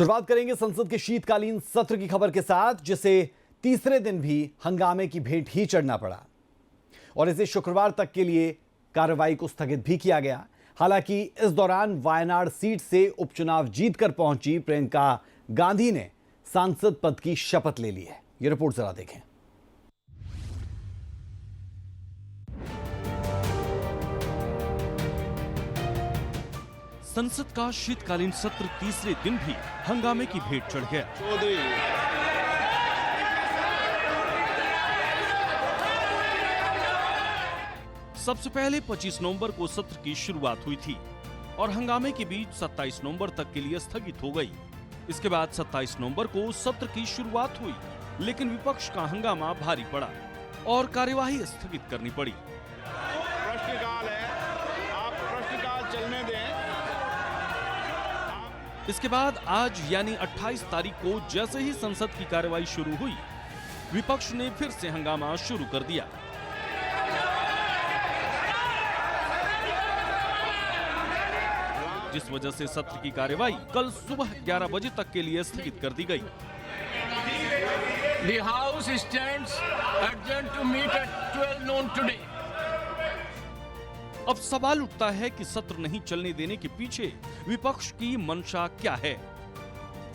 शुरुआत करेंगे संसद के शीतकालीन सत्र की खबर के साथ, जिसे तीसरे दिन भी हंगामे की भेंट ही चढ़ना पड़ा और इसे शुक्रवार तक के लिए कार्रवाई को स्थगित भी किया गया। हालांकि इस दौरान वायनाड सीट से उपचुनाव जीतकर पहुंची प्रियंका गांधी ने सांसद पद की शपथ ले ली है। यह रिपोर्ट जरा देखें। संसद का शीतकालीन सत्र तीसरे दिन भी हंगामे की भेंट चढ़ गया। सबसे पहले 25 नवंबर को सत्र की शुरुआत हुई थी और हंगामे के बीच 27 नवंबर तक के लिए स्थगित हो गई। इसके बाद 27 नवंबर को सत्र की शुरुआत हुई, लेकिन विपक्ष का हंगामा भारी पड़ा और कार्यवाही स्थगित करनी पड़ी। प्रश्नकाल है, आप प्रश्नकाल चलने दें। इसके बाद आज यानी 28 तारीख को जैसे ही संसद की कार्यवाही शुरू हुई, विपक्ष ने फिर से हंगामा शुरू कर दिया। जिस वजह से सत्र की कार्यवाही कल सुबह 11 बजे तक के लिए स्थगित कर दी गई। The House stands adjourned to meet at 12 noon today. अब सवाल उठता है कि सत्र नहीं चलने देने के पीछे विपक्ष की मंशा क्या है।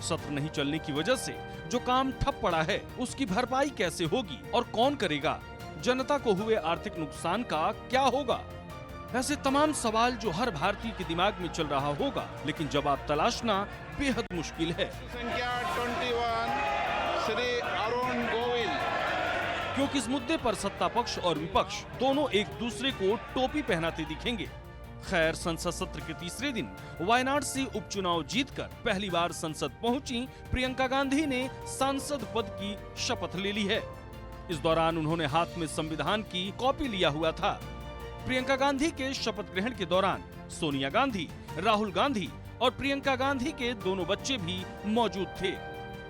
सत्र नहीं चलने की वजह से जो काम ठप पड़ा है, उसकी भरपाई कैसे होगी और कौन करेगा? जनता को हुए आर्थिक नुकसान का क्या होगा? ऐसे तमाम सवाल जो हर भारतीय के दिमाग में चल रहा होगा, लेकिन जवाब तलाशना बेहद मुश्किल है। संख्या 21 श्री अरुण गोविल। क्योंकि इस मुद्दे पर सत्ता पक्ष और विपक्ष दोनों एक दूसरे को टोपी पहनाते दिखेंगे। खैर, संसद सत्र के तीसरे दिन वायनाड से उपचुनाव जीतकर पहली बार संसद पहुंची प्रियंका गांधी ने सांसद पद की शपथ ले ली है। इस दौरान उन्होंने हाथ में संविधान की कॉपी लिया हुआ था। प्रियंका गांधी के शपथ ग्रहण के दौरान सोनिया गांधी, राहुल गांधी और प्रियंका गांधी के दोनों बच्चे भी मौजूद थे।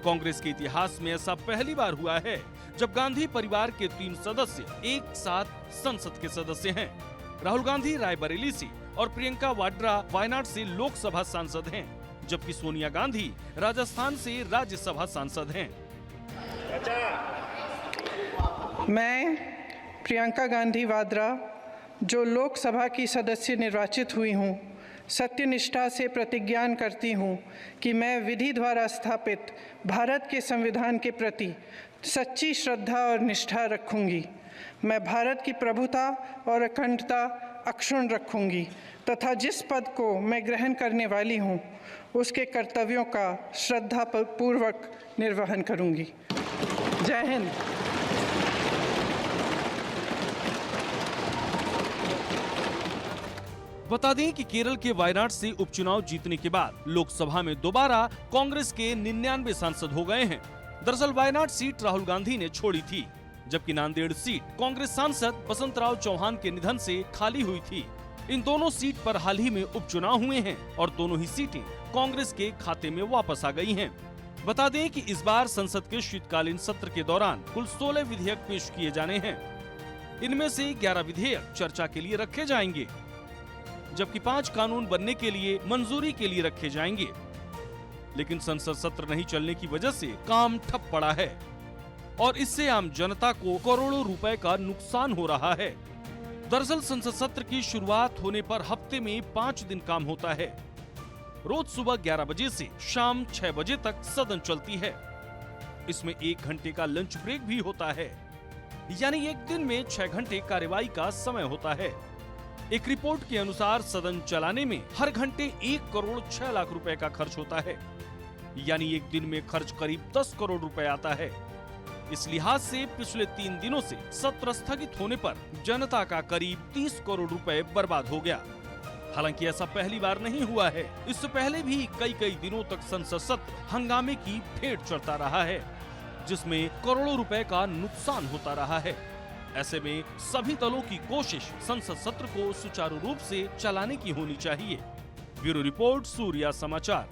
कांग्रेस के इतिहास में ऐसा पहली बार हुआ है जब गांधी परिवार के 3 सदस्य एक साथ संसद के सदस्य हैं। राहुल गांधी रायबरेली से और प्रियंका वाड्रा वायनाड से लोकसभा सांसद हैं, जबकि सोनिया गांधी राजस्थान से राज्यसभा सांसद हैं। मैं प्रियंका गांधी वाड्रा, जो लोकसभा की सदस्य निर्वाचित हुई हूँ, सत्यनिष्ठा से प्रतिज्ञा करती हूँ कि मैं विधि द्वारा स्थापित भारत के संविधान के प्रति सच्ची श्रद्धा और निष्ठा रखूंगी। मैं भारत की प्रभुता और अखंडता अक्षुण्ण रखूंगी तथा जिस पद को मैं ग्रहण करने वाली हूँ, उसके कर्तव्यों का श्रद्धापूर्वक निर्वहन करूंगी। जय हिंद। बता दें कि केरल के वायनाड से उपचुनाव जीतने के बाद लोकसभा में दोबारा कांग्रेस के 99 सांसद हो गए हैं। दरअसल वायनाड सीट राहुल गांधी ने छोड़ी थी, जबकि नांदेड़ सीट कांग्रेस सांसद बसंतराव चौहान के निधन से खाली हुई थी। इन दोनों सीट पर हाल ही में उपचुनाव हुए हैं और दोनों ही सीटें कांग्रेस के खाते में वापस आ गई हैं। बता दें कि इस बार संसद के शीतकालीन सत्र के दौरान कुल 16 विधेयक पेश किए जाने हैं। इनमें से 11 विधेयक चर्चा के लिए रखे जाएंगे, जबकि 5 कानून बनने के लिए मंजूरी के लिए रखे जाएंगे। लेकिन संसद सत्र नहीं चलने की वजह से काम ठप पड़ा है और इससे आम जनता को करोड़ों रुपए का नुकसान हो रहा है। दरअसल संसद सत्र की शुरुआत होने पर हफ्ते में 5 दिन काम होता है। रोज सुबह 11 बजे से शाम 6 बजे तक सदन चलती है। इसमें 1 घंटे का लंच ब्रेक भी होता है, यानी एक दिन में 6 घंटे कार्यवाही का समय होता है। एक रिपोर्ट के अनुसार सदन चलाने में हर घंटे 1 करोड़ 6 लाख रुपए का खर्च होता है, यानी एक दिन में खर्च करीब 10 करोड़ रुपए आता है। इस लिहाज से पिछले 3 दिनों से सत्र स्थगित होने पर जनता का करीब 30 करोड़ रुपए बर्बाद हो गया। हालांकि ऐसा पहली बार नहीं हुआ है। इससे पहले भी कई दिनों तक संसद सत्र हंगामे की भेंट चढ़ता रहा है, जिसमें करोड़ों रुपए का नुकसान होता रहा है। ऐसे में सभी दलों की कोशिश संसद सत्र को सुचारू रूप से चलाने की होनी चाहिए। ब्यूरो रिपोर्ट, सूर्या समाचार।